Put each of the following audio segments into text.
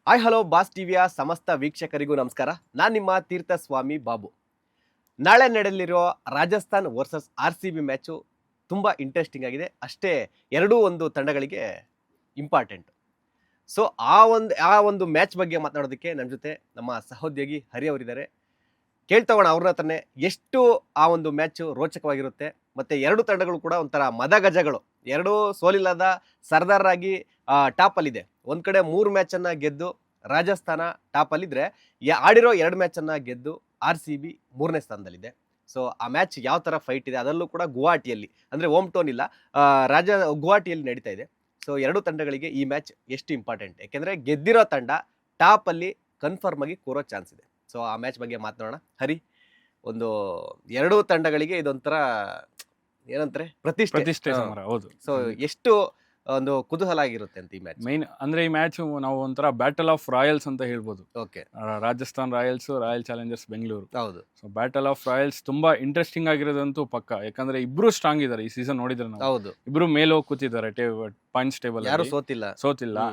Hi hello boss ಟಿವಿಯ ಸಮಸ್ತ ವೀಕ್ಷಕರಿಗೂ ನಮಸ್ಕಾರ. ನಾನು ನಿಮ್ಮ ತೀರ್ಥಸ್ವಾಮಿ ಬಾಬು. ನಾಳೆ ನಡೆಯಲಿರೋ ರಾಜಸ್ಥಾನ್ ವರ್ಸಸ್ RCB ಮ್ಯಾಚು ತುಂಬ ಇಂಟ್ರೆಸ್ಟಿಂಗ್ ಆಗಿದೆ. ಅಷ್ಟೇ ಎರಡೂ ಒಂದು ತಂಡಗಳಿಗೆ ಇಂಪಾರ್ಟೆಂಟ್. ಸೊ ಆ ಒಂದು ಮ್ಯಾಚ್ ಬಗ್ಗೆ ಮಾತನಾಡೋದಕ್ಕೆ ನನ್ನ ಜೊತೆ ನಮ್ಮ ಸಹೋದ್ಯೋಗಿ ಹರಿ ಅವರಿದ್ದಾರೆ. ಕೇಳ್ತಗೋಣ ಅವ್ರ ಹತ್ರನೇ ಎಷ್ಟು ಆ ಒಂದು ಮ್ಯಾಚು ರೋಚಕವಾಗಿರುತ್ತೆ. ಮತ್ತು ಎರಡು ತಂಡಗಳು ಕೂಡ ಒಂಥರ ಮದಗಜಗಳು, ಎರಡೂ ಸೋಲಿಲ್ಲದ ಸರ್ದಾರರಾಗಿ ಟಾಪಲ್ಲಿದೆ. ಒಂದು ಕಡೆ 3 ಮ್ಯಾಚನ್ನು ಗೆದ್ದು ರಾಜಸ್ಥಾನ ಟಾಪಲ್ಲಿದ್ದರೆ, ಆಡಿರೋ 2 ಮ್ಯಾಚನ್ನು ಗೆದ್ದು RCB 3ನೇ ಸ್ಥಾನದಲ್ಲಿದೆ. ಸೊ ಆ ಮ್ಯಾಚ್ ಯಾವ ಥರ ಫೈಟ್ ಇದೆ, ಅದರಲ್ಲೂ ಕೂಡ ಗುವಾಹಟಿಯಲ್ಲಿ, ಅಂದರೆ ಹೋಮ್ ಟೌನ್ ಇಲ್ಲ, ಗುವಾಹಟಿಯಲ್ಲಿ ನಡೀತಾ ಇದೆ. ಸೊ ಎರಡು ತಂಡಗಳಿಗೆ ಈ ಮ್ಯಾಚ್ ಎಷ್ಟು ಇಂಪಾರ್ಟೆಂಟ್, ಯಾಕೆಂದರೆ ಗೆದ್ದಿರೋ ತಂಡ ಟಾಪಲ್ಲಿ ಕನ್ಫರ್ಮ್ ಆಗಿ ಕೂರೋ ಚಾನ್ಸ್ ಇದೆ. ಸೊ ಆ ಮ್ಯಾಚ್ ಬಗ್ಗೆ ಮಾತನಾಡೋಣ. ಹರಿ, ಒಂದು ಎರಡೂ ತಂಡಗಳಿಗೆ ಇದೊಂಥರ ಏನಂತಾರೆ ಪ್ರತಿಷ್ಠೆ. ಹೌದು. ಸೊ ಎಷ್ಟು ಒಂದು ಕುತೂಹಲ ಆಗಿರುತ್ತೆ ಅಂತ ಈ ಮ್ಯಾಚ್. ಮೈನ್ ಅಂದ್ರೆ ಈ ಮ್ಯಾಚ್ ನಾವು ಒಂಥರ ಬ್ಯಾಟಲ್ ಆಫ್ ರಾಯಲ್ಸ್ ಅಂತ ಹೇಳ್ಬೋದು. Okay, Rajasthan Royals, royal Challengers Bengaluru. ಹೌದು. ಸೊ ಬ್ಯಾಟಲ್ ಆಫ್ ರಾಯಲ್ಸ್ ತುಂಬಾ ಇಂಟ್ರೆಸ್ಟಿಂಗ್ ಆಗಿರೋದಂತೂ ಪಕ್ಕ. ಯಾಕಂದ್ರೆ ಇಬ್ರು ಸ್ಟ್ರಾಂಗ್ ಇದಾರೆ ಈ ಸೀಸನ್ ನೋಡಿದ್ರೆ ನಾವು. ಹೌದು, ಇಬ್ರು ಮೇಲೋಗಿ ಕೂತಿದ್ದಾರೆ ಪಾಯಿಂಟ್ಸ್ ಟೇಬಲ್. ಯಾರು ಸೋತಿಲ್ಲ.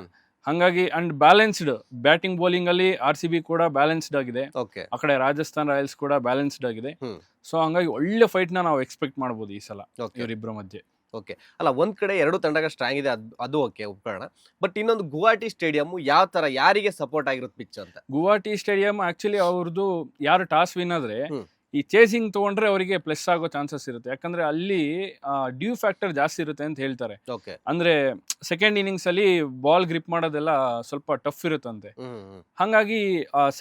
ಹಂಗಾಗಿ ಅಂಡ್ ಬ್ಯಾಲೆನ್ಸ್ಡ್ ಬ್ಯಾಟಿಂಗ್ ಬೌಲಿಂಗ್ ಅಲ್ಲಿ RCB ಕೂಡ ಬ್ಯಾಲೆನ್ಸ್ಡ್ ಆಗಿದೆ. ಓಕೆ, ಆ ಕಡೆ ರಾಜಸ್ಥಾನ್ ರಾಯಲ್ಸ್ ಕೂಡ ಬ್ಯಾಲೆನ್ಸ್ಡ್ ಆಗಿದೆ. ಸೊ ಹಂಗಾಗಿ ಒಳ್ಳೆ ಫೈಟ್ ನ ನಾವು ಎಕ್ಸ್ಪೆಕ್ಟ್ ಮಾಡಬಹುದು ಈ ಸಲ ಇವರಿಬ್ಬರ ಮಧ್ಯೆ. ಓಕೆ, ಅಲ್ಲ ಒಂದ್ ಕಡೆ ಎರಡು ತಂಡಗಳು ಸ್ಟ್ರಾಂಗ್ ಇದೆ, ಅದು ಓಕೆ ಒಪ್ಕೊಳ್ಳೋಣ. ಬಟ್ ಇನ್ನೊಂದು ಗುವಾಹಟಿ ಸ್ಟೇಡಿಯಂ ಯಾವ ತರ, ಯಾರಿಗೆ ಸಪೋರ್ಟ್ ಆಗಿರುತ್ತೆ ಪಿಚ್ ಅಂತ? ಗುವಾಹಟಿ ಸ್ಟೇಡಿಯಂ ಆಕ್ಚುಲಿ ಅವ್ರದ್ದು ಯಾರು ಟಾಸ್ ವಿನ್ ಆದ್ರೆ ಈ ಚೇಸಿಂಗ್ ತಗೊಂಡ್ರೆ ಅವರಿಗೆ ಪ್ಲಸ್ ಆಗೋ ಚಾನ್ಸಸ್ ಇರುತ್ತೆ. ಯಾಕಂದ್ರೆ ಅಲ್ಲಿ ಡ್ಯೂ ಫ್ಯಾಕ್ಟರ್ ಜಾಸ್ತಿ ಇರುತ್ತೆ ಅಂತ ಹೇಳ್ತಾರೆ. ಓಕೆ, ಅಂದ್ರೆ ಸೆಕೆಂಡ್ ಇನ್ನಿಂಗ್ಸ್ ಅಲ್ಲಿ ಬಾಲ್ ಗ್ರಿಪ್ ಮಾಡೋದೆಲ್ಲ ಸ್ವಲ್ಪ ಟಫ್ ಇರುತ್ತಂತೆ. ಹಂಗಾಗಿ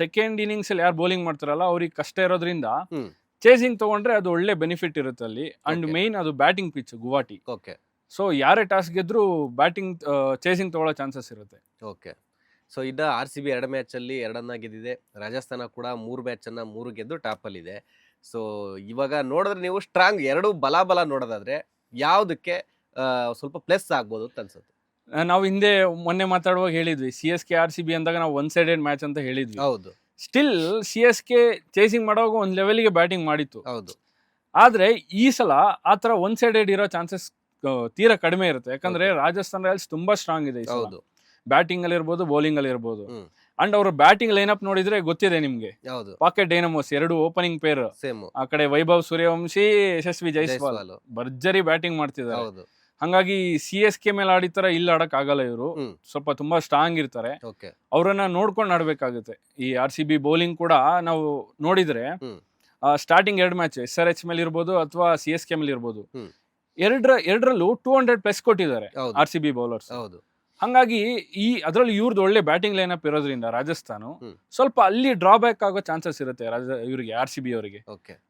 ಸೆಕೆಂಡ್ ಇನ್ನಿಂಗ್ಸ್ ಅಲ್ಲಿ ಯಾರು ಬೌಲಿಂಗ್ ಮಾಡ್ತಾರಲ್ಲ ಅವ್ರಿಗೆ ಕಷ್ಟ ಇರೋದ್ರಿಂದ ಚೇಸಿಂಗ್ ತಗೊಂಡ್ರೆ ಅದು ಒಳ್ಳೆ ಬೆನಿಫಿಟ್ ಇರುತ್ತೆ ಅಲ್ಲಿ. ಅಂಡ್ ಮೇನ್ ಅದು batting pitch Guwahati. Okay, so ಯಾರೇ ಟಾಸ್ ಗೆದ್ರು ಬ್ಯಾಟಿಂಗ್ ಚೇಸಿಂಗ್ ತಗೊಳ್ಳೋ ಚಾನ್ಸಸ್ ಇರುತ್ತೆ. ಓಕೆ. ಸೊ ಇದ್ದ RCB 2 ಮ್ಯಾಚಲ್ಲಿ 2 ಗೆದ್ದಿದೆ. ರಾಜಸ್ಥಾನ ಕೂಡ 3 ಮ್ಯಾಚನ್ನು 3 ಗೆದ್ದು ಟಾಪಲ್ಲಿದೆ. ಸೊ ಇವಾಗ ನೋಡಿದ್ರೆ ನೀವು ಸ್ಟ್ರಾಂಗ್ ಎರಡು ಬಲ ನೋಡೋದಾದ್ರೆ ಯಾವುದಕ್ಕೆ ಸ್ವಲ್ಪ ಪ್ಲಸ್ ಆಗ್ಬೋದು ಅಂತ ಅನ್ಸುತ್ತೆ? ನಾವು ಹಿಂದೆ ಮೊನ್ನೆ ಮಾತಾಡುವಾಗ ಹೇಳಿದ್ವಿ CSK RCB ಅಂದಾಗ ನಾವು ಒನ್ ಸೈಡೆಡ್ ಮ್ಯಾಚ್ ಅಂತ ಹೇಳಿದ್ವಿ. ಹೌದು. ಸ್ಟಿಲ್ CSK ಚೇಸಿಂಗ್ ಮಾಡುವಾಗ ಒಂದ್ ಲೆವೆಲ್ಗೆ ಬ್ಯಾಟಿಂಗ್ ಮಾಡಿತ್ತು. ಹೌದು. ಆದ್ರೆ ಈ ಸಲ ಆತರ ಒನ್ ಸೈಡೆಡ್ ಇರೋ ಚಾನ್ಸಸ್ ತೀರಾ ಕಡಿಮೆ ಇರುತ್ತೆ. ಯಾಕಂದ್ರೆ ರಾಜಸ್ಥಾನ್ ರಾಯಲ್ಸ್ ತುಂಬಾ ಸ್ಟ್ರಾಂಗ್ ಇದೆ. ಹೌದು, ಬ್ಯಾಟಿಂಗ್ ಅಲ್ಲಿ ಇರ್ಬೋದು, ಬೌಲಿಂಗ್ ಅಲ್ಲಿ ಇರ್ಬೋದು. ಅಂಡ್ ಅವ್ರ ಬ್ಯಾಟಿಂಗ್ ಲೈನಪ್ ನೋಡಿದ್ರೆ ಗೊತ್ತಿದೆ ನಿಮ್ಗೆ. Pocket Dynamos 2 opening pair. ಆ ಕಡೆ ವೈಭವ್ ಸೂರ್ಯವಂಶಿ, ಯಶಸ್ವಿ ಜೈಸ್ವಾಲ್ ಭರ್ಜರಿ ಬ್ಯಾಟಿಂಗ್ ಮಾಡ್ತಿದ್ದಾರೆ. ಹಂಗಾಗಿ CSK ಮೇಲೆ ಆಡಿತರ ಇಲ್ಲಿ ಆಡಕ್ ಆಗಲ್ಲ. ಇವರು ಸ್ವಲ್ಪ ತುಂಬಾ ಸ್ಟ್ರಾಂಗ್ ಇರ್ತಾರೆ. ಅವರನ್ನ ನೋಡ್ಕೊಂಡು ಆಡ್ಬೇಕಾಗುತ್ತೆ. ಈ RCB ಬೌಲಿಂಗ್ ಕೂಡ ನಾವು ನೋಡಿದ್ರೆ ಸ್ಟಾರ್ಟಿಂಗ್ 2 ಮ್ಯಾಚ್ SRH ಮೇಲೆ ಇರ್ಬೋದು ಅಥವಾ CSK ಮೇಲೆ ಇರ್ಬೋದು, ಎರಡರಲ್ಲೂ 200+ ಕೊಟ್ಟಿದ್ದಾರೆ RCB ಬೌಲರ್ಸ್. ಹಂಗಾಗಿ ಅದ್ರಲ್ಲಿ ಇವ್ರದ್ದು ಒಳ್ಳೆ ಬ್ಯಾಟಿಂಗ್ ಲೈನಪ್ ಇರೋದ್ರಿಂದ ರಾಜಸ್ಥಾನ ಸ್ವಲ್ಪ ಅಲ್ಲಿ ಡ್ರಾಬ್ಯಾಕ್ ಆಗೋ ಚಾನ್ಸಸ್ ಇರುತ್ತೆ ಇವರಿಗೆ, RCB ಅವರಿಗೆ.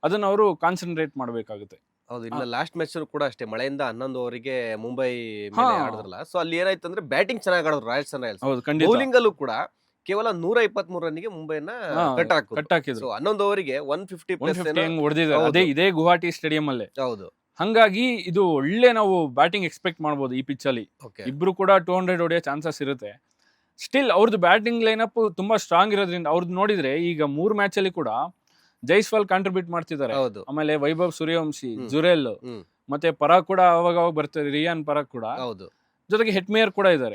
ಅದನ್ನ ಅವರು ಕಾನ್ಸಂಟ್ರೇಟ್ ಮಾಡ್ಬೇಕಾಗುತ್ತೆ. ಹೌದು. ಇನ್ನು ಲಾಸ್ಟ್ ಮ್ಯಾಚ್ ಕೂಡ ಅಷ್ಟೇ, ಮಳೆಯಿಂದ 11 ಓವರಿಗೆ ಮುಂಬೈ ಮೇಲೆ ಆಡಿದ್ರಲ್ಲ. ಸೊ ಅಲ್ಲಿ ಏನಾಯ್ತು ಅಂದ್ರೆ ಬ್ಯಾಟಿಂಗ್ ಚೆನ್ನಾಗಿ ಆಡೋದು ರಾಜಸ್ಥಾನ್ ರಾಯಲ್ಸ್. ಬೌಲಿಂಗ್ ಅಲ್ಲೂ ಕೂಡ ಕೇವಲ 123 ರನ್ನಿಗೆ ಮುಂಬೈನ ಕಟ್ ಹಾಕಿದ್ರು. 11 ಓವರಿಗೆ 150+ ಹೊಡೆದಿದ್ದಾರೆ ಇದೇ ಗುವಾಹಟಿ ಸ್ಟೇಡಿಯಂ ಅಲ್ಲೇ. ಹೌದು. ಹಂಗಾಗಿ ಇದು ಒಳ್ಳೆ ನಾವು ಬ್ಯಾಟಿಂಗ್ ಎಕ್ಸ್ಪೆಕ್ಟ್ ಮಾಡ್ಬೋದು ಈ ಪಿಚ್ ಅಲ್ಲಿ. ಇಬ್ರು ಕೂಡ 200 ಹೊಡೆಯೋ ಚಾನ್ಸಸ್ ಇರುತ್ತೆ. ಸ್ಟಿಲ್ ಅವ್ರದ್ದು ಬ್ಯಾಟಿಂಗ್ ಲೈನಪ್ ತುಂಬಾ ಸ್ಟ್ರಾಂಗ್ ಇರೋದ್ರಿಂದ ಅವ್ರದ್ದು ನೋಡಿದ್ರೆ ಈಗ 3 ಮ್ಯಾಚ್ ಅಲ್ಲಿ ಕೂಡ ಜೈಸ್ವಾಲ್ ಕಾಂಟ್ರಿಬ್ಯೂಟ್ ಮಾಡ್ತಿದ್ದಾರೆ. ಆಮೇಲೆ ವೈಭವ್ ಸೂರ್ಯವಂಶಿ, ಜುರೇಲ್, ಮತ್ತೆ ಪರಾಗ್ ಕೂಡ ಅವಾಗ ಬರ್ತಾರೆ, ರಿಯಾನ್ ಪರಾಗ್ ಕೂಡ. ಜೊತೆಗೆ ಹೆಟ್ಮೇಯರ್ ಕೂಡ ಇದ್ದಾರೆ,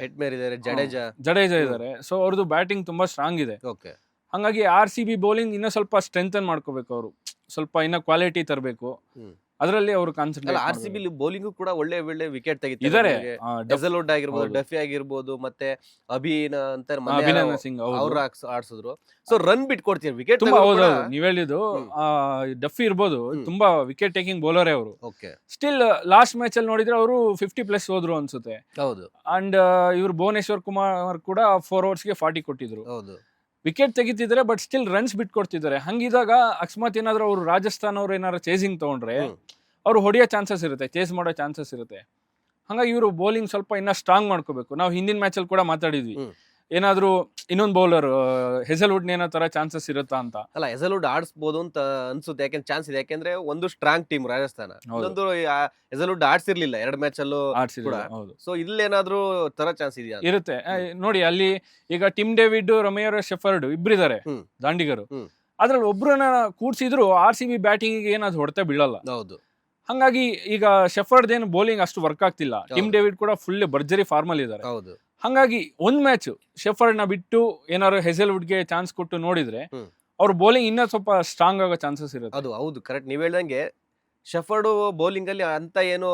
ಜಡೇಜಾ ಇದ್ದಾರೆ. ಸೊ ಅವ್ರದ್ದು ಬ್ಯಾಟಿಂಗ್ ತುಂಬಾ ಸ್ಟ್ರಾಂಗ್ ಇದೆ. ಹಂಗಾಗಿ RCB ಬೌಲಿಂಗ್ ಇನ್ನೂ ಸ್ವಲ್ಪ ಸ್ಟ್ರೆಂಥನ್ ಮಾಡ್ಕೋಬೇಕು. ಅವರು ಸ್ವಲ್ಪ ಇನ್ನ ಕ್ವಾಲಿಟಿ ತರಬೇಕು. ಅದರಲ್ಲಿ ಅವರು ಕಾನ್ಸಂಟ್ರೇಟ್. RCB ಬೌಲಿಂಗ್ ಕೂಡ ಒಳ್ಳೆ ವಿಕೆಟ್ ತೆಗಿತಾರೆ. ಡೆಸಲ್ವುಡ್ ಆಗಿರ್ಬೋದು, ಡಫಿ ಆಗಿರ್ಬೋದು, ಮತ್ತೆ ಅಭಿನಂದನ್ ಸಿಂಗ್ ಅವರು ಆಡ್ಸಿದ್ರು. ಸೊ ರನ್ ಬಿಟ್ಕೊಡ್ತೀವಿ ವಿಕೆಟ್. ನೀವ್ ಹೇಳಿದ್ದು ಡಫಿ ಇರ್ಬೋದು, ತುಂಬಾ ವಿಕೆಟ್ ಟೇಕಿಂಗ್ ಬೌಲರ್ ಅವರು. ಸ್ಟಿಲ್ ಲಾಸ್ಟ್ ಮ್ಯಾಚ್ ಅಲ್ಲಿ ನೋಡಿದ್ರೆ ಅವರು 50+ ಹೋದ್ರು ಅನ್ಸುತ್ತೆ. ಹೌದು. ಅಂಡ್ ಇವ್ರು ಭುವನೇಶ್ವರ್ ಕುಮಾರ್ ಕೂಡ 4 ಓವರ್ಸ್ಗೆ 40 ಕೊಟ್ಟಿದ್ರು. ಹೌದು. ವಿಕೆಟ್ ತೆಗಿತಿದ್ದಾರೆ, ಬಟ್ ಸ್ಟಿಲ್ ರನ್ಸ್ ಬಿಟ್ಕೊಡ್ತಿದ್ದಾರೆ. ಹಂಗಿದಾಗ ಅಕಸ್ಮಾತ್ ಏನಾದ್ರು ಅವರು ರಾಜಸ್ಥಾನ್ ಅವ್ರು ಏನಾದ್ರು ಚೇಸಿಂಗ್ ತಗೊಂಡ್ರೆ ಅವ್ರು ಹೊಡೆಯೋ ಚಾನ್ಸಸ್ ಇರುತ್ತೆ, ಚೇಸ್ ಮಾಡೋ ಚಾನ್ಸಸ್ ಇರುತ್ತೆ. ಹಂಗಾಗಿ ಇವರು ಬೌಲಿಂಗ್ ಸ್ವಲ್ಪ ಇನ್ನ ಸ್ಟ್ರಾಂಗ್ ಮಾಡ್ಕೋಬೇಕು. ನಾವು ಹಿಂದಿನ ಮ್ಯಾಚ್ ಅಲ್ಲಿ ಕೂಡ ಮಾತಾಡಿದ್ವಿ, ಏನಾದ್ರು ಇನ್ನೊಂದು ಬೌಲರ್ ಹೆಸಲ್ವುಡ್ ಏನೋ ತರ ಚಾನ್ಸಸ್ ಇರುತ್ತಾ ಅಂತ. ಅಲ್ಲ, ಹೆಸಲ್ವುಡ್ ಆಡಿಸಬಹುದು ಅಂತ ಅನ್ಸುತ್ತೆ. ಯಾಕೆಂದ್ರೆ ಚಾನ್ಸ್ ಇದೆ, ಯಾಕೆಂದ್ರೆ ಒಂದು ಸ್ಟ್ರಾಂಗ್ ಟೀಮ್ ರಾಜಸ್ಥಾನ, ಇನ್ನೊಂದು ಹೆಸಲ್ವುಡ್ ಆಡ್ಸಿರ್ಲಿಲ್ಲ 2 ಮ್ಯಾಚ್ ಅಲ್ಲೂ ಕೂಡ. ಸೊ ಇಲ್ಲೇನಾದ್ರೂ ತರ ಚಾನ್ಸ್ ಇದೆಯಾ? ಇರುತ್ತೆ ನೋಡಿ. ಅಲ್ಲಿ ಈಗ ಟಿಮ್ ಡೇವಿಡ್, ರಮೇಯರ್ ಶೆಫರ್ಡ್ ಇಬ್ರಿದ್ದಾರೆ ದಾಂಡಿಗರು. ಅದ್ರಲ್ಲಿ ಒಬ್ರನ್ನ ಕೂಡ್ಸಿದ್ರು RCB ಬ್ಯಾಟಿಂಗ್ ಏನಾದ್ರು ಹೊಡೆತ ಬೀಳಲ್ಲ. ಹೌದು. ಹಂಗಾಗಿ ಈಗ ಶೆಫರ್ಡ್ ಏನು ಬೌಲಿಂಗ್ ಅಷ್ಟು ವರ್ಕ್ ಆಗ್ತಿಲ್ಲ. ಟಿಮ್ ಡೇವಿಡ್ ಕೂಡ ಫುಲ್ ಭರ್ಜರಿ ಫಾರ್ಮಲ್ ಇದ್ದಾರೆ. ಹಂಗಾಗಿ ಒಂದ್ ಮ್ಯಾಚ್ ಶೆಫರ್ಡ್ ನ ಬಿಟ್ಟು ಏನಾದ್ರು ಹೆಸಲ್ವುಡ್ಗೆ ಚಾನ್ಸ್ ಕೊಟ್ಟು ನೋಡಿದ್ರೆ ಅವ್ರ ಬೌಲಿಂಗ್ ಇನ್ನೂ ಸ್ವಲ್ಪ ಸ್ಟ್ರಾಂಗ್ ಆಗೋ ಚಾನ್ಸಸ್ ಇರುತ್ತೆ. ಅದು ಹೌದು, ಕರೆಕ್ಟ್. ನೀವ್ ಹೇಳ್ದಂಗೆ ಶೆಫರ್ಡ್ ಬೌಲಿಂಗ್ ಅಲ್ಲಿ ಅಂತ ಏನು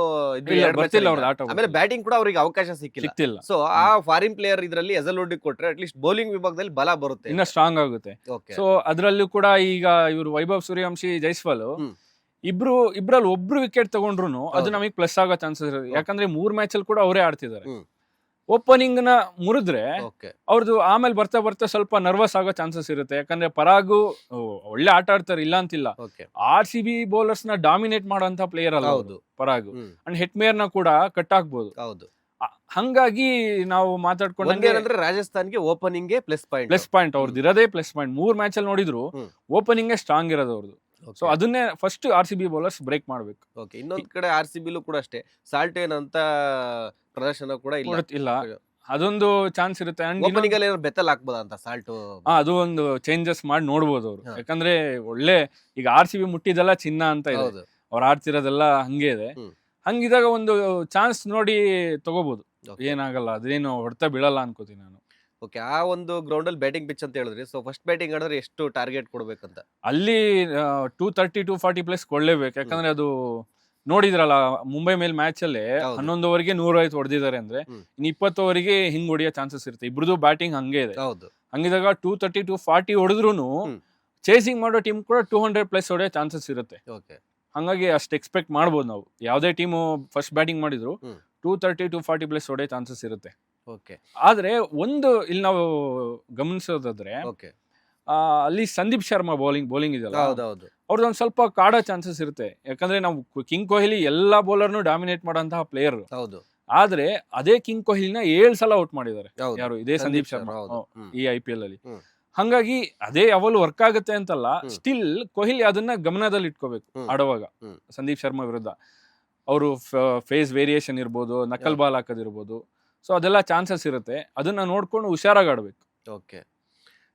ಬರ್ತಿಲ್ಲ ಅವ್ರದ್ದು ಆಟ, ಆಮೇಲೆ ಬ್ಯಾಟಿಂಗ್ ಕೂಡ ಅವ್ರಿಗೆ ಅವಕಾಶ ಸಿಕ್ಕಿಲ್ಲ. ಸೊ ಆ ಫಾರಿನ್ ಪ್ಲೇಯರ್ ಇದರಲ್ಲಿ ಹೆಸಲ್ವುಡ್ ಕೊಟ್ರೆ ಅಟ್ಲೀಸ್ಟ್ ಬೌಲಿಂಗ್ ವಿಭಾಗದಲ್ಲಿ ಬಲ ಬರುತ್ತೆ, ಇನ್ನ ಸ್ಟ್ರಾಂಗ್ ಆಗುತ್ತೆ. ಸೊ ಅದ್ರಲ್ಲೂ ಕೂಡ ಈಗ ಇವರು ವೈಭವ್ ಸೂರ್ಯವಂಶಿ ಜೈಸ್ವಾಲ್ ಇಬ್ರಲ್ಲಿ ಒಬ್ರು ವಿಕೆಟ್ ತಗೊಂಡ್ರು ಅದು ನಮಗೆ ಪ್ಲಸ್ ಆಗೋ ಚಾನ್ಸಸ್ ಇರುತ್ತೆ. ಯಾಕಂದ್ರೆ 3 ಮ್ಯಾಚ್ ಅಲ್ಲಿ ಕೂಡ ಅವರೇ ಆಡ್ತಿದ್ದಾರೆ. ಓಪನಿಂಗ್ ನ ಮುರಿದ್ರೆ ಅವ್ರದ್ದು ಆಮೇಲೆ ಬರ್ತಾ ಬರ್ತಾ ಸ್ವಲ್ಪ ನರ್ವಸ್ ಆಗೋ ಚಾನ್ಸಸ್ ಇರುತ್ತೆ. ಯಾಕಂದ್ರೆ ಪರಾಗು ಒಳ್ಳೆ ಆಟ ಆಡ್ತಾರೆ, ಇಲ್ಲ ಅಂತಿಲ್ಲ. RCB ಬೌಲರ್ಸ್ ನ ಡಾಮಿನೇಟ್ ಮಾಡೋಂತ ಪ್ಲೇಯರ್ ಅಲ್ಲ ಪರಾಗು. ಅಂಡ್ ಹೆಟ್ಮೇರ್ ನ ಕೂಡ ಕಟ್ ಹಾಕ್ಬೋದು. ಹಂಗಾಗಿ ನಾವು ಮಾತಾಡ್ಕೊಂಡ್ರೆ ರಾಜಸ್ಥಾನ್ಗೆ ಓಪನಿಂಗ್ ಪ್ಲಸ್ ಪಾಯಿಂಟ್ ಅವ್ರದ್ದು ಇರೋದೇ ಪ್ಲಸ್ ಪಾಯಿಂಟ್. 3 ಮ್ಯಾಚ್ ಅಲ್ಲಿ ನೋಡಿದ್ರು ಓಪನಿಂಗ್ ಸ್ಟ್ರಾಂಗ್ ಇರೋದು ಅವ್ರದ್ದು. ಸೊ ಅದನ್ನೇ ಫಸ್ಟ್ RCB ಬೌಲರ್ಸ್ ಬ್ರೇಕ್ ಮಾಡ್ಬೇಕು. ಇನ್ನೊಂದ್ ಕಡೆ RCB ಕೂಡ ಅಷ್ಟೇ ಸಾಲ್ಟ್ ಏನಂತ ಪ್ರದರ್ಶನ ಕೂಡ ಇಲ್ಲ. ಅದೊಂದು ಚಾನ್ಸ್ ಇರುತ್ತೆ. ಬೆತ್ತಲ್ ಹಾಕ್ಬೋದ ಅಂತ ಸಾಲ್ಟ್, ಅದು ಒಂದು ಚೇಂಜಸ್ ಮಾಡಿ ನೋಡ್ಬೋದು ಅವ್ರು. ಯಾಕಂದ್ರೆ ಒಳ್ಳೆ ಈಗ RCB ಮುಟ್ಟಿದೆಲ್ಲ ಚಿನ್ನ ಅಂತ ಇದೆ, ಅವ್ರು ಆಡ್ತಿರೋದೆಲ್ಲ ಹಂಗೆ ಇದೆ. ಹಂಗಿದಾಗ ಒಂದು ಚಾನ್ಸ್ ನೋಡಿ ತಗೋಬಹುದು, ಏನಾಗಲ್ಲ, ಅದೇನು ಹೊಡ್ತಾ ಬೀಳಲ್ಲ ಅನ್ಕೋತೀನಿ ನಾನು. ಆ ಒಂದು ಗ್ರೌಂಡ್ ಅಲ್ಲಿ ಬ್ಯಾಟಿಂಗ್ ಪಿಚ್ ಅಂತ ಹೇಳಿದ್ರಿ. ಸೊ ಫಸ್ಟ್ ಬ್ಯಾಟಿಂಗ್ ಆಡಿದ್ರೆ ಎಷ್ಟು ಟಾರ್ಗೆಟ್ ಕೊಡ್ಬೇಕಂತ? ಅಲ್ಲಿ 230-240 ಪ್ಲಸ್ ಕೊಡ್ಲೇಬೇಕು. ಯಾಕಂದ್ರೆ ಅದು ನೋಡಿದ್ರಲ್ಲ ಮುಂಬೈ ಮೇಲೆ ಮ್ಯಾಚ್ ಅಲ್ಲಿ 11 ಓವರ್ಗೆ 105 ಹೊಡೆದಿದ್ದಾರೆ ಅಂದ್ರೆ ಇನ್ನು 20 ಓವರ್ಗೆ ಹಿಂಗ್ ಹೊಡಿಯೋ ಚಾನ್ಸಸ್ ಇರುತ್ತೆ. ಇಬ್ರದ್ದು ಬ್ಯಾಟಿಂಗ್ ಹಂಗೆ ಇದೆ. ಹಂಗಿದಾಗ 230-240 ಹೊಡೆದ್ರು ಚೇಸಿಂಗ್ ಮಾಡೋ ಟೀಮ್ ಕೂಡ 200 ಪ್ಲಸ್ ಹೊಡೆಯೋ ಚಾನ್ಸಸ್ ಇರುತ್ತೆ. ಹಂಗಾಗಿ ಅಷ್ಟು ಎಕ್ಸ್ಪೆಕ್ಟ್ ಮಾಡ್ಬೋದು ನಾವು. ಯಾವುದೇ ಟೀಮು ಫಸ್ಟ್ ಬ್ಯಾಟಿಂಗ್ ಮಾಡಿದ್ರು 230-240 ಪ್ಲಸ್ ಹೊಡೆಯೋ ಚಾನ್ಸಸ್ ಇರುತ್ತೆ. ಆದ್ರೆ ಒಂದು ಇಲ್ಲಿ ನಾವು ಗಮನಿಸೋದಾದ್ರೆ ಅಲ್ಲಿ ಸಂದೀಪ್ ಶರ್ಮಾ ಬೌಲಿಂಗ್ ಇದೆಯಲ್ಲ, ಅವ್ರದ್ದೊಂದು ಸ್ವಲ್ಪ ಕಾಡೋ ಚಾನ್ಸಸ್ ಇರುತ್ತೆ. ಯಾಕಂದ್ರೆ ನಾವು ಕಿಂಗ್ ಕೊಹ್ಲಿ ಎಲ್ಲಾ ಬೌಲರ್ನು ಡಾಮಿನೇಟ್ ಮಾಡೋಂತಹ ಪ್ಲೇಯರ್. ಆದ್ರೆ ಅದೇ ಕಿಂಗ್ ಕೊಹ್ಲಿನ 7 ಸಲ ಔಟ್ ಮಾಡಿದ್ದಾರೆ ಯಾರು, ಇದೇ ಸಂದೀಪ್ ಶರ್ಮಾ ಈ IPL ಅಲ್ಲಿ. ಹಂಗಾಗಿ ಅದೇ ಯಾವಾಗಲೂ ವರ್ಕ್ ಆಗುತ್ತೆ ಅಂತಲ್ಲ, ಸ್ಟಿಲ್ ಕೊಹ್ಲಿ ಅದನ್ನ ಗಮನದಲ್ಲಿ ಇಟ್ಕೋಬೇಕು ಆಡುವಾಗ. ಸಂದೀಪ್ ಶರ್ಮಾ ವಿರುದ್ಧ ಅವರು ಫೇಸ್ ವೇರಿಯೇಷನ್ ಇರ್ಬೋದು, ನಕಲ್ ಬಾಲ್ ಹಾಕೋದಿರ್ಬೋದು, ಸೊ ಅದೆಲ್ಲ ಚಾನ್ಸಸ್ ಇರುತ್ತೆ. ಅದನ್ನ ನೋಡ್ಕೊಂಡು ಹುಷಾರಾಗಿ ಆಡ್ಬೇಕು.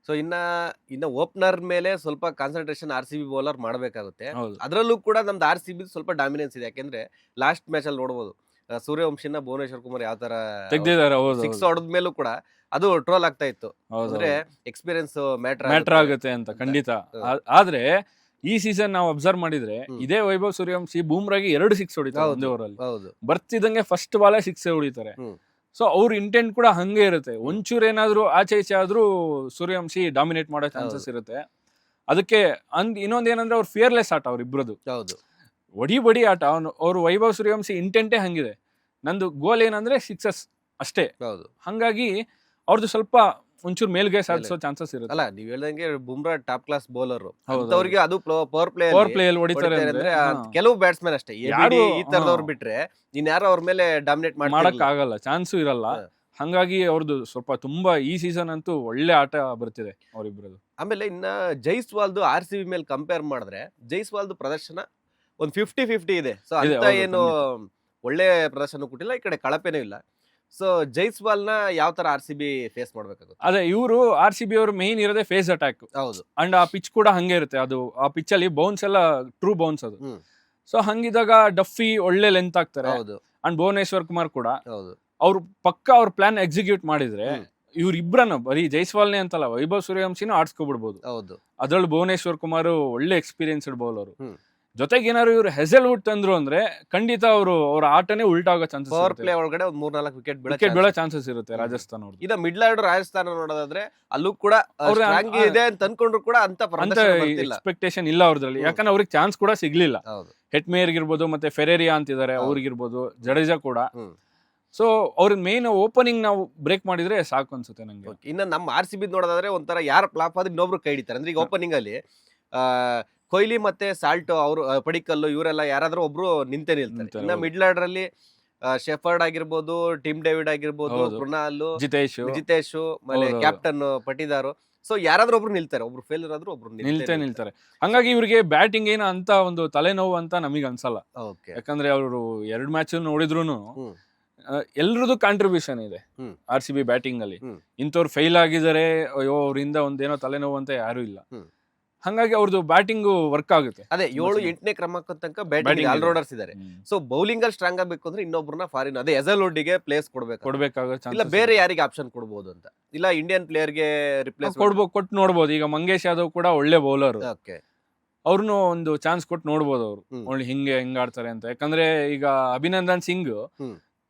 ಸೊ ಇನ್ನ ಓಪನರ್ ಮೇಲೆ ಸ್ವಲ್ಪ ಕಾನ್ಸಂಟ್ರೇಷನ್ RCB ಬೌಲರ್ ಮಾಡಬೇಕಾಗುತ್ತೆ. ಅದರಲ್ಲೂ ಕೂಡ ನಮ್ದು RCB ಸ್ವಲ್ಪ ಡಾಮಿನೆನ್ಸ್ ಇದೆ. ಯಾಕೆಂದ್ರೆ ಲಾಸ್ಟ್ ಮ್ಯಾಚ್ ಅಲ್ಲಿ ನೋಡಬಹುದು ಸೂರ್ಯವಂಶಿನ ಭುವನೇಶ್ವರ್ ಕುಮಾರ್ ಯಾವ ತರ ತೆಗ್ದಿದ್ದಾರೆ. 6 ಹೊಡೆದ ಮೇಲೂ ಕೂಡ ಅದು ಟ್ರೋಲ್ ಆಗ್ತಾ ಇತ್ತು. ಅಂದ್ರೆ ಎಕ್ಸ್ಪೀರಿಯನ್ಸ್ ಮ್ಯಾಟರ್ ಆಗುತ್ತೆ ಅಂತ ಖಂಡಿತ. ಆದ್ರೆ ಈ ಸೀಸನ್ ನಾವು ಅಬ್ಸರ್ವ್ ಮಾಡಿದ್ರೆ ಇದೇ ವೈಭವ್ ಸೂರ್ಯವಂಶಿ ಬೂಮ್ರಾಗೆ 2 6 ಹೊಡಿತಾರೆ ಒಂದೇ ಓವರ್ ಅಲ್ಲಿ. ಬರ್ತಿದಂಗೆ ಫಸ್ಟ್ ಬಾಲೇ 6 ಹೊಡಿತಾರೆ. ಸೊ ಅವ್ರ ಇಂಟೆಂಟ್ ಕೂಡ ಹಂಗೆ ಇರುತ್ತೆ. ಒಂಚೂರು ಏನಾದ್ರು ಆಚೆ ಈಚೆ ಆದ್ರೂ ಸೂರ್ಯವಂಶಿ ಡಾಮಿನೇಟ್ ಮಾಡೋ ಚಾನ್ಸಸ್ ಇರುತ್ತೆ. ಅದಕ್ಕೆ ಇನ್ನೊಂದ್ ಏನಂದ್ರೆ ಅವ್ರು ಫಿಯರ್ಲೆಸ್ ಆಟ ಅವ್ರಿಬ್ರದ್ದು. ಬಡಿ ಆಟ. ಅವ್ರು ವೈಭವ್ ಸೂರ್ಯವಂಶಿ ಇಂಟೆಂಟೇ ಹಂಗಿದೆ, ನಂದು ಗೋಲ್ ಏನಂದ್ರೆ 6 ಅಷ್ಟೇ. ಹಂಗಾಗಿ ಅವ್ರದ್ದು ಸ್ವಲ್ಪ ಒಂಚೂರು ಮೇಲ್ಗೆ ಸಾಧಿಸೋ ಚಾನ್ಸಸ್ ಇರುತ್ತೆ. ಅಲ್ಲ, ನೀವ್ ಹೇಳ್ದಂಗೆ ಬುಮ್ರಾ ಟಾಪ್ ಕ್ಲಾಸ್ ಬೌಲರ್, ಅವ್ರಿಗೆ ಅದು ಪವರ್ ಪ್ಲೇ ಹೊಡಿತಾರೆ ಅಂದ್ರೆ ಕೆಲವು ಬ್ಯಾಟ್ಸ್ಮನ್ ಅಷ್ಟೇ ಈ ತರದವ್ರು ಬಿಟ್ರೆ ಇನ್ಯಾರು ಅವ್ರ ಮೇಲೆ ಡಾಮಿನೇಟ್ ಮಾಡಕ್ ಆಗಲ್ಲ, ಚಾನ್ಸು ಇರಲ್ಲ. ಹಂಗಾಗಿ ಅವ್ರದ್ದು ಸ್ವಲ್ಪ ತುಂಬಾ ಈ ಸೀಸನ್ ಅಂತೂ ಒಳ್ಳೆ ಆಟ ಬರ್ತಿದೆ ಅವ್ರಿಬ್ರದ್ದು. ಆಮೇಲೆ ಇನ್ನ ಜೈಸ್ವಾಲ್ದು RCB ಮೇಲೆ ಕಂಪೇರ್ ಮಾಡಿದ್ರೆ ಜೈಸ್ವಾಲ್ದು ಪ್ರದರ್ಶನ ಒಂದು 50-50 ಇದೆ. ಸೊ ಅಂತ ಏನು ಒಳ್ಳೆ ಪ್ರದರ್ಶನ ಕೊಟ್ಟಿಲ್ಲ, ಈ ಕಡೆ ಕಳಪೆನೂ ಇಲ್ಲ. ಸೊ ಜೈಸ್ವಾಲ್ ನ ಯಾವ ತರ RCB ಫೇಸ್ ಮಾಡ್ಬೇಕಾಗುತ್ತೆ? ಅದೇ ಇವರು RCB ಅವರು ಮೇನ್ ಇರೋದೇ ಫೇಸ್ ಅಟ್ಯಾಕ್. ಅಂಡ್ ಆ ಪಿಚ್ ಕೂಡ ಹಂಗೆ ಇರುತ್ತೆ. ಅದು ಆ ಪಿಚ್ ಅಲ್ಲಿ ಬೌನ್ಸ್ ಎಲ್ಲ ಟ್ರೂ ಬೌನ್ಸ್ ಅದು. ಸೊ ಹಂಗಿದಾಗ ಡಫಿ ಒಳ್ಳೆ ಲೆಂತ್ ಆಗ್ತಾರೆ. ಅಂಡ್ ಭುವನೇಶ್ವರ್ ಕುಮಾರ್ ಕೂಡ ಅವ್ರು ಪಕ್ಕ ಅವ್ರ ಪ್ಲಾನ್ ಎಕ್ಸಿಕ್ಯೂಟ್ ಮಾಡಿದ್ರೆ ಇವ್ರಿಬ್ರನ್ನ ಬರೀ ಜೈಸ್ವಾಲ್ನೇ ಅಂತಲ್ಲ, ವೈಭವ್ ಸೂರ್ಯವಂಶಿನೂ ಆಡ್ಸ್ಕೊಬಿಡ್ಬೋದು. ಅದ್ರಲ್ಲಿ ಭುವನೇಶ್ವರ್ ಕುಮಾರ್ ಒಳ್ಳೆ ಎಕ್ಸ್ಪೀರಿಯನ್ಸ್ಡ್ ಬೌಲರ್. ಜೊತೆಗೆ ಏನಾದ್ರು ಇವ್ರು ಹೆಸಲ್ವುಡ್ ತಂದ್ರು ಅಂದ್ರೆ ಖಂಡಿತ ಅವ್ರ ಆಟನೇ ಉಲ್ಟಾಗೋ ಚಾನ್ಸಸ್, ಪವರ್ ಪ್ಲೇ ಒಳಗಡೆ 3-4 ವಿಕೆಟ್ ಬೀಳೋ ಚಾನ್ಸಸ್ ಇರುತ್ತೆ ರಾಜಸ್ಥಾನ್ ಅವ್ರು. ಇದ ಮಿಡ್ಲ್ ಆರ್ಡರ್ ರಾಜಸ್ಥಾನ ನೋಡೋದಾದ್ರೆ ಅಲ್ಲೂ ಕೂಡ ಇದೆ ಅಂತ ಅನ್ಕೊಂಡ್ರು ಕೂಡ ಅಂತ ಎಕ್ಸ್ಪೆಕ್ಟೇಷನ್ ಇಲ್ಲ ಅವ್ರದ್ರಲ್ಲಿ. ಯಾಕಂದ್ರೆ ಅವ್ರಿಗೆ ಚಾನ್ಸ್ ಕೂಡ ಸಿಗ್ಲಿಲ್ಲ. ಹೆಟ್ಮೇರ್ ಇರ್ಬೋದು, ಮತ್ತೆ ಫೆರೇರಿಯಾ ಅಂತಿದ್ದಾರೆ ಅವ್ರಿಗಿರ್ಬೋದು, ಜಡೇಜಾ ಕೂಡ. ಸೊ ಅವ್ರ ಮೇನ್ ಓಪನಿಂಗ್ ನಾವು ಬ್ರೇಕ್ ಮಾಡಿದ್ರೆ ಸಾಕು ಅನ್ಸುತ್ತೆ ನಂಗೆ. ಇನ್ನ ನಮ್ಮ RCB ನೋಡೋದಾದ್ರೆ ಒಂಥರ ಯಾರು ಫ್ಲಾಪ್ ಆದ್ರೆ ಇನ್ನೊಬ್ರು ಕೈ ಹಿಡಿತಾರೆ. ಅಂದ್ರೆ ಈಗ ಓಪನಿಂಗ್ ಅಲ್ಲಿ ಕೊಹ್ಲಿ ಮತ್ತೆ ಸಾಲ್ಟ್ ಅವರು ಪಡಿಕಲ್ಲು ಇವರೆಲ್ಲ ಯಾರಾದ್ರೂ ಒಬ್ರು ನಿಂತೆ ನಿಲ್ತಾರೆ. ಇನ್ನ ಮಿಡ್ಲ್ ಆರ್ಡರ್ ಅಲ್ಲಿ ಶೆಫರ್ಡ್ ಆಗಿರ್ಬೋದು, ಟಿಮ್ ಡೇವಿಡ್ ಆಗಿರ್ಬೋದು, ಕೃಣಾಲ್, ಜಿತೇಶ್, ಆಮೇಲೆ ಕ್ಯಾಪ್ಟನ್ ಪಟಿದಾರ್. ಸೊ ಯಾರಾದ್ರೂ ಒಬ್ರು ನಿಲ್ತಾರೆ, ಒಬ್ರು ಫೇಲ್ಯೂರ್ ಆದ್ರೂ ಒಬ್ರು ನಿಲ್ತಾರೆ. ಹಂಗಾಗಿ ಇವ್ರಿಗೆ ಬ್ಯಾಟಿಂಗ್ ಏನು ಅಂತ ಒಂದು ತಲೆನೋವು ಅಂತ ನಮಗೆ ಅನ್ಸಲ್ಲ. ಯಾಕಂದ್ರೆ ಅವರು 2 ಮ್ಯಾಚ್ ನೋಡಿದ್ರು ಎಲ್ರದ್ದು ಕಾಂಟ್ರಿಬ್ಯೂಷನ್ ಇದೆ RCB ಬ್ಯಾಟಿಂಗ್ ಅಲ್ಲಿ. ಇಂಥವ್ರು ಫೇಲ್ ಆಗಿದ್ದಾರೆ, ಅಯ್ಯೋ ಅವರಿಂದ ಒಂದೇನೋ ತಲೆನೋವು ಅಂತ ಯಾರು ಇಲ್ಲ. ಹಂಗಾಗಿ ಅವ್ರದ್ದು ಬ್ಯಾಟಿಂಗ್ ವರ್ಕ್ ಆಗುತ್ತೆ. ಅದೇ 7-8ನೇ ಕ್ರಮಾಂಕ ತನಕ ಬ್ಯಾಟಿಂಗ್ ಆಲ್ರೌಂಡರ್ಸ್ ಇದ್ದಾರೆ. ಸೊ ಬೌಲಿಂಗ್ ಅಲ್ಲಿ ಸ್ಟ್ರಾಂಗ್ ಆಗಬೇಕು ಅಂದ್ರೆ ಇನ್ನೊಬ್ರನ್ನ ಫಾರಿನ್ ಅದೇ ಎಜಲ್ವುಡ್ಗೆ ಪ್ಲೇಸ್ ಕೊಡ್ಬೇಕಾಗುತ್ತೆ, ಇಲ್ಲ ಬೇರೆ ಯಾರಿಗೆ ಆಪ್ಷನ್ ಕೊಡ್ಬೋದು ಅಂತ, ಇಲ್ಲ ಇಂಡಿಯನ್ ಪ್ಲೇಯರ್ ಗೆ ರಿಪ್ಲೇಸ್ ಕೊಟ್ಟು ನೋಡ್ಬೋದು. ಈಗ ಮಂಗೇಶ್ ಯಾದವ್ ಕೂಡ ಒಳ್ಳೆ ಬೌಲರ್, ಓಕೆ, ಅವ್ರನ್ನು ಒಂದು ಚಾನ್ಸ್ ಕೊಟ್ಟು ನೋಡ್ಬೋದು ಅವ್ರು ಒಳ್ಳೆ ಹೆಂಗ್ ಆಡ್ತಾರೆ ಅಂತ. ಯಾಕಂದ್ರೆ ಈಗ ಅಭಿನಂದನ್ ಸಿಂಗ್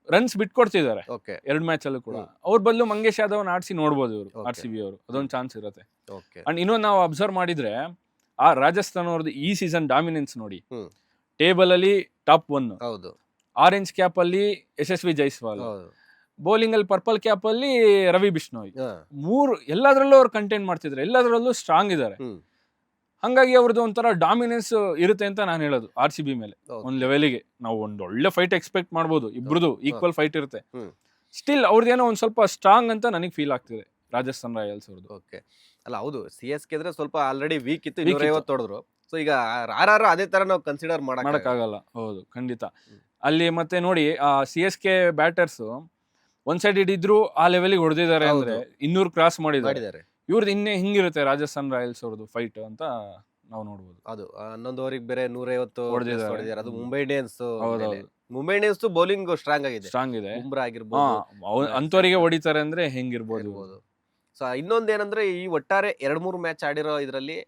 ರನ್ಸ್ ಬಿಟ್ಕೊಡ್ತಿದ್ದಾರೆ 2 ಮ್ಯಾಚ್ ಅಲ್ಲೂ ಕೂಡ. ಅವ್ರ ಬದಲು ಮಂಗೇಶ್ ಯಾದವ್ ಆಡ್ಸಿ ನೋಡ್ಬೋದು ಇವರು RCB ಅವರು, ಅದೊಂದು ಚಾನ್ಸ್ ಇರುತ್ತೆ. ಅಂಡ್ ಇನ್ನೊಂದು ನಾವು ಅಬ್ಸರ್ವ್ ಮಾಡಿದ್ರೆ ಆ ರಾಜಸ್ಥಾನ ಅವ್ರದ್ದು ಈ ಸೀಸನ್ ಡಾಮಿನೆನ್ಸ್ ನೋಡಿ. ಟೇಬಲ್ ಅಲ್ಲಿ ಟಾಪ್ 1, ಆರೆಂಜ್ ಕ್ಯಾಪ್ ಅಲ್ಲಿ ಯಶಸ್ವಿ ಜೈಸ್ವಾಲ್, ಬೌಲಿಂಗ್ ಅಲ್ಲಿ ಪರ್ಪಲ್ ಕ್ಯಾಪ್ ಅಲ್ಲಿ ರವಿ ಬಿಷ್ಣೋಯ್, 3 ಎಲ್ಲದರಲ್ಲೂ ಅವ್ರು ಕಂಟೆಂಟ್ ಮಾಡ್ತಿದ್ದಾರೆ, ಎಲ್ಲದರಲ್ಲೂ ಸ್ಟ್ರಾಂಗ್ ಇದ್ದಾರೆ. ಹಂಗಾಗಿ ಅವ್ರದ್ದು ಒಂಥರ ಡಾಮಿನೆನ್ಸ್ ಇರುತ್ತೆ ಅಂತ ನಾನು ಹೇಳೋದು RCB ಮೇಲೆ. ಒಂದ್ ಲೆವೆಲ್ಗೆ ನಾವು ಒಂದು ಒಳ್ಳೆ ಫೈಟ್ ಎಕ್ಸ್ಪೆಕ್ಟ್ ಮಾಡ್ಬೋದು, ಇಬ್ರದ್ದು ಈಕ್ವಲ್ ಫೈಟ್ ಇರುತ್ತೆ. ಸ್ಟಿಲ್ ಅವ್ರದ್ದೇನೋ ಒಂದ್ ಸ್ವಲ್ಪ ಸ್ಟ್ರಾಂಗ್ ಅಂತ ನನಗೆ ಫೀಲ್ ಆಗ್ತಿದೆ ರಾಜಸ್ಥಾನ್ ರಾಯಲ್ಸ್ ಅವ್ರದ್ದು. ಓಕೆ, ಅಲ್ಲ ಹೌದು, CSK ಅಂದ್ರೆ ಸ್ವಲ್ಪ ಆಲ್ರೆಡಿ ವೀಕ್ ಇತ್ತು, 250 ಹೊಡೆದ್ರು. ಸೊ ಈಗ RR ಅದೇ ತರ ನಾವು ಕನ್ಸಿಡರ್ ಮಾಡಕ್ಕಾಗಲ್ಲ. ಹೌದು, ಖಂಡಿತ. ಅಲ್ಲಿ ಮತ್ತೆ ನೋಡಿ CSK ಬ್ಯಾಟರ್ಸ್ ಒಂದ್ ಸೈಡ್ ಹಿಡಿದ್ರು ಆ ಲೆವೆಲ್ಗೆ ಹೊಡೆದಿದ್ದಾರೆ ಅಂದ್ರೆ 200 ಕ್ರಾಸ್ ಮಾಡಿದ್ದಾರೆ. ಇವ್ರದ್ದು ಇನ್ನೇ ಹಿಂಗಿರುತ್ತೆ ರಾಜಸ್ಥಾನ್ ರಾಯಲ್ಸ್ ಅವ್ರದ್ದು ಫೈಟ್ ಅಂತ ನಾವು ನೋಡ್ಬೋದು. ಅದು 11 ಓವರಿಗೆ ಬೇರೆ 150 ಹೊಡೆದಿದ್ದಾರೆ. ಅದು ಮುಂಬೈ ಇಂಡಿಯನ್ಸ್ ಬೌಲಿಂಗ್ ಸ್ಟ್ರಾಂಗ್ ಇದೆ. ಬುಮ್ರಾ ಆಗಿರ್ಬೋದು, ಅಂತವರಿಗೆ ಹೊಡಿತಾರೆ ಅಂದ್ರೆ ಹೆಂಗಿರ್ಬೋದು. ಸೊ ಇನ್ನೊಂದೇನಂದ್ರೆ ಈ ಒಟ್ಟಾರೆ 2-3 ಮ್ಯಾಚ್ ಆಡಿರೋ ಇದರಲ್ಲಿ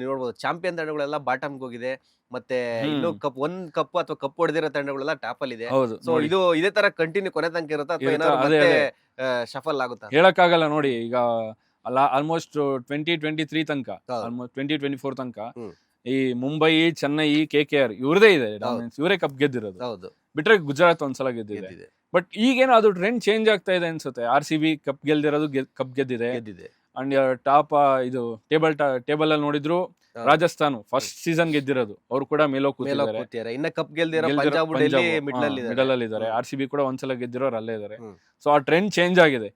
ನೋಡ್ಬೋದು ಚಾಂಪಿಯನ್ ತಂಡಗಳೆಲ್ಲ ಬಾಟಮ್ಗೆ ಹೋಗಿದೆ, ಮತ್ತೆ ಇನ್ನು ಒಂದ್ ಕಪ್ ಅಥವಾ ಕಪ್ ಹೊಡೆದಿರೋ ತಂಡಗಳೆಲ್ಲ ಟಾಪ್ ಅಲ್ಲಿ ಇದೆ. ಸೊ ಇದು ಇದೇ ತರ ಕಂಟಿನ್ಯೂ ಕೊನೆ ತನಕ ಇರುತ್ತಾ ಅಥವಾ ಏನಾದ್ರು ಶಫಲ್ ಆಗುತ್ತಾ ಹೇಳಕ್ಕಾಗಲ್ಲ. ನೋಡಿ ಈಗ ಆಲ್ಮೋಸ್ಟ್ 2023 ತನಕ, ಆಲ್ಮೋಸ್ಟ್ 2024 ತನಕ ಈ ಮುಂಬೈ, ಚೆನ್ನೈ, KKR ಇವ್ರದೇ ಇದೆ ಡಾಮಿನೆನ್ಸ್, ಇವರೇ ಕಪ್ ಗೆದ್ದಿರೋದು. ಬಿಟ್ರೆ ಗುಜರಾತ್ ಒಂದ್ಸಲ ಗೆದ್ದಿದೆ. ಬಟ್ ಈಗೇನೋ ಅದು ಟ್ರೆಂಡ್ ಚೇಂಜ್ ಆಗ್ತಾ ಇದೆ ಅನ್ಸುತ್ತೆ. RCB ಕಪ್ ಗೆಲ್ದಿರೋದು ಕಪ್ ಗೆದ್ದಿದೆ. ಅಂಡ್ ಟಾಪ್ ಇದು ಟೇಬಲ್ ಅಲ್ಲಿ ನೋಡಿದ್ರು ರಾಜಸ್ಥಾನ್ ಫಸ್ಟ್ ಸೀಸನ್ ಗೆದ್ದಿರೋದು, ಅವ್ರು ಕೂಡ ಮೇಲೋ ಕೂತಿದ್ದಾರೆ. ಇನ್ನ ಕಪ್ ಗೆಲ್ದಿರೋ ಪಂಜಾಬ್ ಮಿಡಲ್ ಅಲ್ಲಿ ಇದ್ದಾರೆ. RCB ಕೂಡ ಒಂದ್ಸಲ ಗೆದ್ದಿರೋರು ಅಲ್ಲೇ ಇದ್ದಾರೆ. ಸೊ ಆ ಟ್ರೆಂಡ್ ಚೇಂಜ್ ಆಗಿದೆ.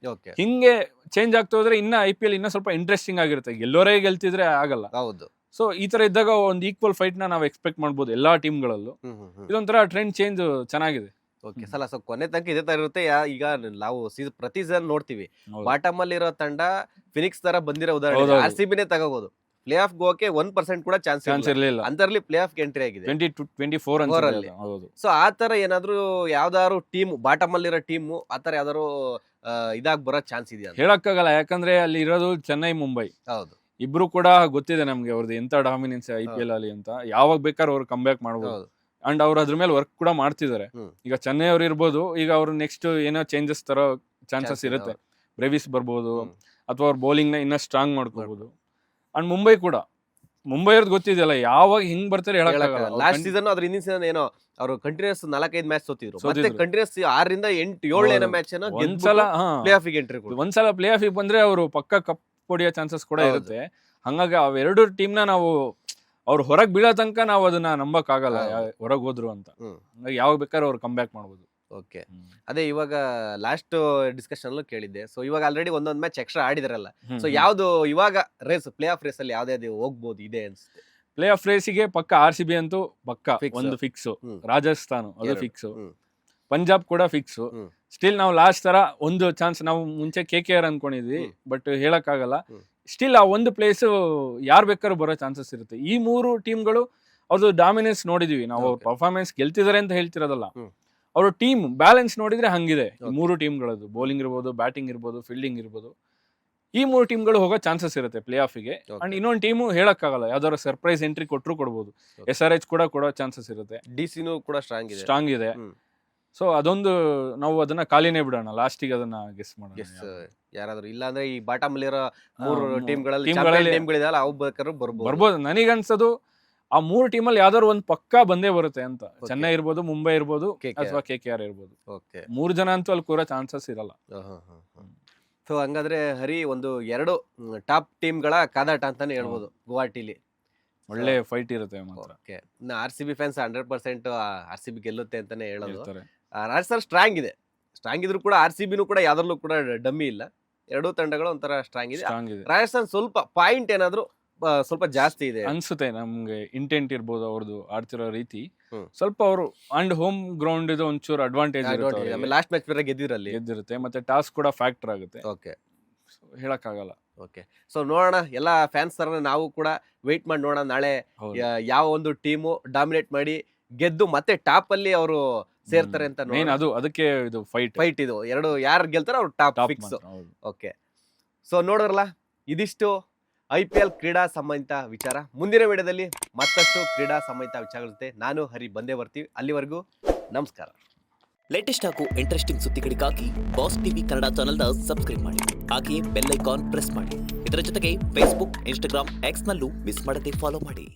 ಹಿಂಗೆ ಚೇಂಜ್ ಆಗ್ತಾ ಹೋದ್ರೆ ಇನ್ನ IPL ಇನ್ನ ಸ್ವಲ್ಪ ಇಂಟ್ರೆಸ್ಟಿಂಗ್ ಆಗಿರುತ್ತೆ. ಗೆಲ್ಲೋರೇ ಗೆಲ್ತಿದ್ರೆ ಆಗಲ್ಲ. ಸೊ ಈ ತರ ಇದ್ದಾಗ ಒಂದು ಈಕ್ವಲ್ ಫೈಟ್ ನ ನಾವು ಎಕ್ಸ್ಪೆಕ್ಟ್ ಮಾಡ್ಬೋದು ಎಲ್ಲಾ ಟೀಮ್ಗಳಲ್ಲೂ. ಇದೊಂಥರ ಟ್ರೆಂಡ್ ಚೇಂಜ್ ಚೆನ್ನಾಗಿದೆ. ಸೊ ಕೊನೆ ತನಕ ಇದೇ ತರ ಇರುತ್ತೆ. ಈಗ ನಾವು ಪ್ರತಿ ಸೀಸನ್ ನೋಡ್ತೀವಿ, ಬಾಟಮ್ ಅಲ್ಲಿ ಇರೋ ತಂಡ ಫಿನಿಕ್ಸ್ ತರ ಬಂದಿರೋ ಉದಾಹರಣೆ RCBನೇ ತಗೋಬಹುದು. ಪ್ಲೇ ಆಫ್ ಗೋಕೆ 1% ಕೂಡ ಚಾನ್ಸ್ ಇರಲಿಲ್ಲ, ಅಂತರ್ಲಿ ಪ್ಲೇ ಆಫ್ ಎಂಟ್ರಿ ಆಗಿದೆ 2024 ಅಲ್ಲಿ. ಸೊ ಆ ತರ ಏನಾದ್ರು ಯಾವ್ದಾದ್ರು ಟೀಮ್ ಬಾಟಮ್ ಅಲ್ಲಿರೋ ಟೀಮ್ ಆ ತರ ಯಾವ್ದಾದ್ರು ಇದಾಗ್ ಬರೋ ಚಾನ್ಸ್ ಇದೆಯಾ ಹೇಳಕ್ಕಾಗಲ್ಲ. ಯಾಕಂದ್ರೆ ಅಲ್ಲಿ ಇರೋದು ಚೆನ್ನೈ, ಮುಂಬೈ. ಹೌದು, ಇಬ್ರು ಕೂಡ ಗೊತ್ತಿದೆ ನಮ್ಗೆ ಅವ್ರದ್ದು ಎಂತ ಡಾಮಿನೆನ್ಸ್ IPL ಅಲ್ಲಿ ಅಂತ. ಯಾವಾಗ ಬೇಕಾದ್ರೆ ಅವ್ರು ಕಮ್ ಬ್ಯಾಕ್ ಮಾಡ್ಬೋದು. ಅಂಡ್ ಅವ್ರು ಅದ್ರ ಮೇಲೆ ವರ್ಕ್ ಕೂಡ ಮಾಡ್ತಿದ್ದಾರೆ. ಈಗ ಚೆನ್ನೈ ಅವ್ರು ಇರ್ಬೋದು, ಈಗ ಅವ್ರು ನೆಕ್ಸ್ಟ್ ಏನೋ ಚೇಂಜಸ್ ತರೋ ಚಾನ್ಸಸ್ ಇರುತ್ತೆ. ಬ್ರೆವಿಸ್ ಬರ್ಬೋದು, ಅಥವಾ ಅವ್ರ ಬೌಲಿಂಗ್ ನ ಇನ್ನ ಸ್ಟ್ರಾಂಗ್ ಮಾಡ್ಕೋಬಹುದು. ಅಂಡ್ ಮುಂಬೈ ಕೂಡ, ಮುಂಬೈ ಅವ್ರದ್ದು ಗೊತ್ತಿದೆಯಲ್ಲ ಯಾವಾಗ ಹಿಂಗ್ ಬರ್ತಾರೆ ಹೇಳಕ್ಕಾಗಲ್ಲ. ಲಾಸ್ಟ್ ಸೀಸನ್ ಅದ್ರ ಹಿಂದಿನ ಸೀಸನ್ ಏನೋ ಅವರು ಕಂಟಿನ್ಯೂಸ್ 4-5 ಮ್ಯಾಚ್ ಸೋತಿದ್ರು, ಮತ್ತೆ ಕಂಟಿನ್ಯೂಸ್ 6ರಿಂದ 8-7 ಮ್ಯಾಚ್ ಪ್ಲೇ ಆಫ್ ಎಂಟ್ರಿ. ಒಂದ್ಸಲ ಪ್ಲೇ ಆಫ್ ಬಂದ್ರೆ ಅವರು ಪಕ್ಕ ಕಪ್ ಹೊಡಿಯೋ ಚಾನ್ಸಸ್ ಕೂಡ ಇರುತ್ತೆ. ಹಂಗಾಗಿ ಅವೆರಡು ಟೀಮ್ ನ ನಾವು ಅವ್ರು ಹೊರಗ್ ಬೀಳೋ ತನಕ ನಾವು ಅದನ್ನ ನಂಬಕ್ ಆಗಲ್ಲ ಹೊರಗ್ ಹೋದ್ರು ಅಂತ. ಹಂಗಾಗಿ ಯಾವಾಗ ಬೇಕಾದ್ರೆ ಅವ್ರು ಕಮ್ ಬ್ಯಾಕ್ ಮಾಡ್ಬೋದು. ಓಕೆ, ಅದೇ ಇವಾಗ ಲಾಸ್ಟ್ ಡಿಸ್ಕಷನ್ ಅಲ್ಲೂ ಕೇಳಿದ್ದೆ. ಸೊ ಇವಾಗ ಆಲ್ರೆಡಿ ಒಂದೊಂದ್ ಮ್ಯಾಚ್ ಎಕ್ಸ್ಟ್ರಾ ಆಡಿದಾರಲ್ಲ, ಸೊ ಯಾವ್ದು ಇವಾಗ ರೇಸ್ ಪ್ಲೇ ಆಫ್ ರೇಸ್ ಅಲ್ಲಿ ಯಾವ್ದೇ ಹೋಗ್ಬೋದು ಇದೆ ಅನ್ಸುತ್ತೆ? ಪ್ಲೇ ಆಫ್ ರೇಸಿಗೆ ಪಕ್ಕ RCB ಅಂತೂ ಪಕ್ಕ ಒಂದು ಫಿಕ್ಸ್, ರಾಜಸ್ಥಾನ್ ಅದು ಫಿಕ್ಸ್, ಪಂಜಾಬ್ ಕೂಡ ಫಿಕ್ಸ್. ಸ್ಟಿಲ್ ನಾವು ಲಾಸ್ಟ್ ತರ ಒಂದು ಚಾನ್ಸ್, ನಾವು ಮುಂಚೆ KKR ಅನ್ಕೊಂಡಿದ್ವಿ, ಬಟ್ ಹೇಳಕ್ ಆಗಲ್ಲ. ಸ್ಟಿಲ್ ಆ ಒಂದು ಪ್ಲೇಸ್ ಯಾರು ಬೇಕಾದ್ರೂ ಬರೋ ಚಾನ್ಸಸ್ ಇರುತ್ತೆ. ಈ 3 ಟೀಮ್ಗಳು ಅವ್ರದ್ದು ಡಾಮಿನೆನ್ಸ್ ನೋಡಿದೀವಿ ನಾವು. ಅವ್ರ ಪರ್ಫಾರ್ಮೆನ್ಸ್ ಗೆಲ್ತಿದಾರೆ ಅಂತ ಹೇಳ್ತಿರೋದಲ್ಲ, ಅವ್ರ ಟೀಮ್ ಬ್ಯಾಲೆನ್ಸ್ ನೋಡಿದ್ರೆ ಹಂಗಿದೆ. 3 ಟೀಮ್ಗಳದ್ದು ಬೌಲಿಂಗ್ ಇರ್ಬೋದು, ಬ್ಯಾಟಿಂಗ್ ಇರ್ಬೋದು, ಫೀಲ್ಡಿಂಗ್ ಇರ್ಬೋದು, ಈ 3 ಟೀಮ್ಗಳು ಹೋಗೋ ಚಾನ್ಸಸ್ ಇರುತ್ತೆ ಪ್ಲೇ ಆಫ್ಗೆ. ಅಂಡ್ ಇನ್ನೊಂದು ಟೀಮು ಹೇಳಕ್ಕಾಗಲ್ಲ, ಯಾವ್ದಾದ್ರು ಸರ್ಪ್ರೈಸ್ ಎಂಟ್ರಿ ಕೊಡ್ಬೋದು. SRH ಕೂಡ ಕೊಡೋ ಚಾನ್ಸಸ್ ಇರುತ್ತೆ. DC ಕೂಡ ಸ್ಟ್ರಾಂಗ್ ಇದೆ. ಸೊ ಅದೊಂದು ನಾವು ಅದನ್ನ ಖಾಲಿನೇ ಬಿಡೋಣ, ಲಾಸ್ಟಿಗೆ ಅದನ್ನ ಗೆಸ್ ಮಾಡೋಣ. ಯಾರಾದ್ರೂ ಇಲ್ಲ ಅಂದ್ರೆ ಈ ಬಾಟಮ್ ಅಲ್ಲಿರೋ 3 ಟೀಮ್ಗಳಲ್ಲಿ ಅವು ಬೇಕಾದ್ರೂ ಬರ್ಬೋದು. ನನಗನ್ಸೋದು ಆ 3 ಟೀಮಲ್ಲಿ ಯಾವ್ದಾದ್ರು ಒಂದು ಪಕ್ಕಾ ಬಂದೇ ಬರುತ್ತೆ ಅಂತ. ಚೆನ್ನೈ ಇರ್ಬೋದು, ಮುಂಬೈ ಇರ್ಬೋದು, ಅಥವಾ KKR ಇರ್ಬೋದು. 3 ಜನ ಅಂತೂ ಅಲ್ಲಿ ಕೂರೋ ಚಾನ್ಸಸ್ ಇರಲ್ಲ. ಸೊ ಹಂಗಾದ್ರೆ ಹರಿ, ಒಂದು 2 ಟಾಪ್ ಟೀಮ್ಗಳ ಕಾದಾಟ ಅಂತಾನೆ ಹೇಳ್ಬೋದು ಗುವಾಹಟಿಲಿ. ಒಳ್ಳೆ ಫೈಟ್ ಇರುತ್ತೆ ಮಾತ್ರ. RCB ಫ್ಯಾನ್ಸ್ 100% RCB ಗೆಲ್ಲುತ್ತೆ ಅಂತಾನೆ ಹೇಳೋದು. ರಾಜಸ್ಥಾನ್ ಸ್ಟ್ರಾಂಗ್ ಇದ್ರು ಕೂಡ RCBನೂ ಕೂಡ ಯಾವ್ದ್ರಲ್ಲೂ ಕೂಡ ಡಮ್ಮಿ ಇಲ್ಲ. 2 ತಂಡಗಳು ಒಂಥರ ಸ್ಟ್ರಾಂಗ್ ಇದೆ. ರಾಜಸ್ಥಾನ್ ಸ್ವಲ್ಪ ಪಾಯಿಂಟ್ ಏನಾದ್ರು ಸ್ವಲ್ಪ ಜಾಸ್ತಿ ಇದೆ ಅನ್ಸುತ್ತೆ ನಮ್ಗೆ. ಇಂಟೆಂಟ್ ಇರ್ಬೋದು ಅವ್ರದ್ದು, ಆಡ್ತಿರೋ ರೀತಿ ಸ್ವಲ್ಪ ಅವರು. ಅಂಡ್ ಹೋಮ್ ಗ್ರೌಂಡ್ ಇದು ಒಂಚೂರು ಅಡ್ವಾಂಟೇಜ್ ಇರುತ್ತೆ. ಲಾಸ್ಟ್ ಮ್ಯಾಚ್ ಬೇರೆ ಗೆದ್ದಿರುತ್ತೆ, ಮತ್ತೆ ಟಾಸ್ ಕೂಡ ಫ್ಯಾಕ್ಟರ್ ಆಗುತ್ತೆ. ಹೇಳಕ್ಕಾಗಲ್ಲ. ಓಕೆ, ಸೊ ನೋಡೋಣ, ಎಲ್ಲ ಫ್ಯಾನ್ಸ್ ತರ ನಾವು ಕೂಡ ವೆಯ್ಟ್ ಮಾಡಿ ನೋಡೋಣ ನಾಳೆ ಹೌದು. ಯಾವ ಒಂದು ಟೀಮು ಡಾಮಿನೇಟ್ ಮಾಡಿ ಗೆದ್ದು ಮತ್ತೆ ಟಾಪ್ ಅಲ್ಲಿ ಅವರು ಸೇರ್ತಾರೆ ಅಂತ ಮೇನ್ ಅದಕ್ಕೆ ಇದು ಫೈಟ್ ಇದು ಎರಡು ಯಾರು ಗೆಲ್ತಾರೋ ಅವ್ರು ಟಾಪ್ ಫಿಕ್ಸ್. ಓಕೆ, ಸೊ ನೋಡಿದ್ರಲ್ಲ, ಇದಿಷ್ಟು IPL ಕ್ರೀಡಾ ಸಂಬಂಧಿತ ವಿಚಾರ. ಮುಂದಿನ ವಿಡಿಯೋದಲ್ಲಿ ಮತ್ತಷ್ಟು ಕ್ರೀಡಾ ಸಂಬಂಧಿತ ವಿಚಾರಗಳ ಜೊತೆ ನಾನು ಹರಿ ಬಂದೇ ಬರ್ತೀವಿ. ಅಲ್ಲಿವರೆಗೂ ನಮಸ್ಕಾರ. ಲೇಟೆಸ್ಟ್ ಹಾಗೂ ಇಂಟ್ರೆಸ್ಟಿಂಗ್ ಸುದ್ದಿಗಳಿಗಾಗಿ ಬಾಸ್ ಟಿವಿ ಕನ್ನಡ ಚಾನೆಲ್ನ ಸಬ್ಸ್ಕ್ರೈಬ್ ಮಾಡಿ. ಹಾಗೆಯೇ ಬೆಲ್ ಐಕಾನ್ ಪ್ರೆಸ್ ಮಾಡಿ. ಇದರ ಜೊತೆಗೆ ಫೇಸ್ಬುಕ್, ಇನ್ಸ್ಟಾಗ್ರಾಮ್, ಎಕ್ಸ್ನಲ್ಲೂ ಮಿಸ್ ಮಾಡದೆ ಫಾಲೋ ಮಾಡಿ.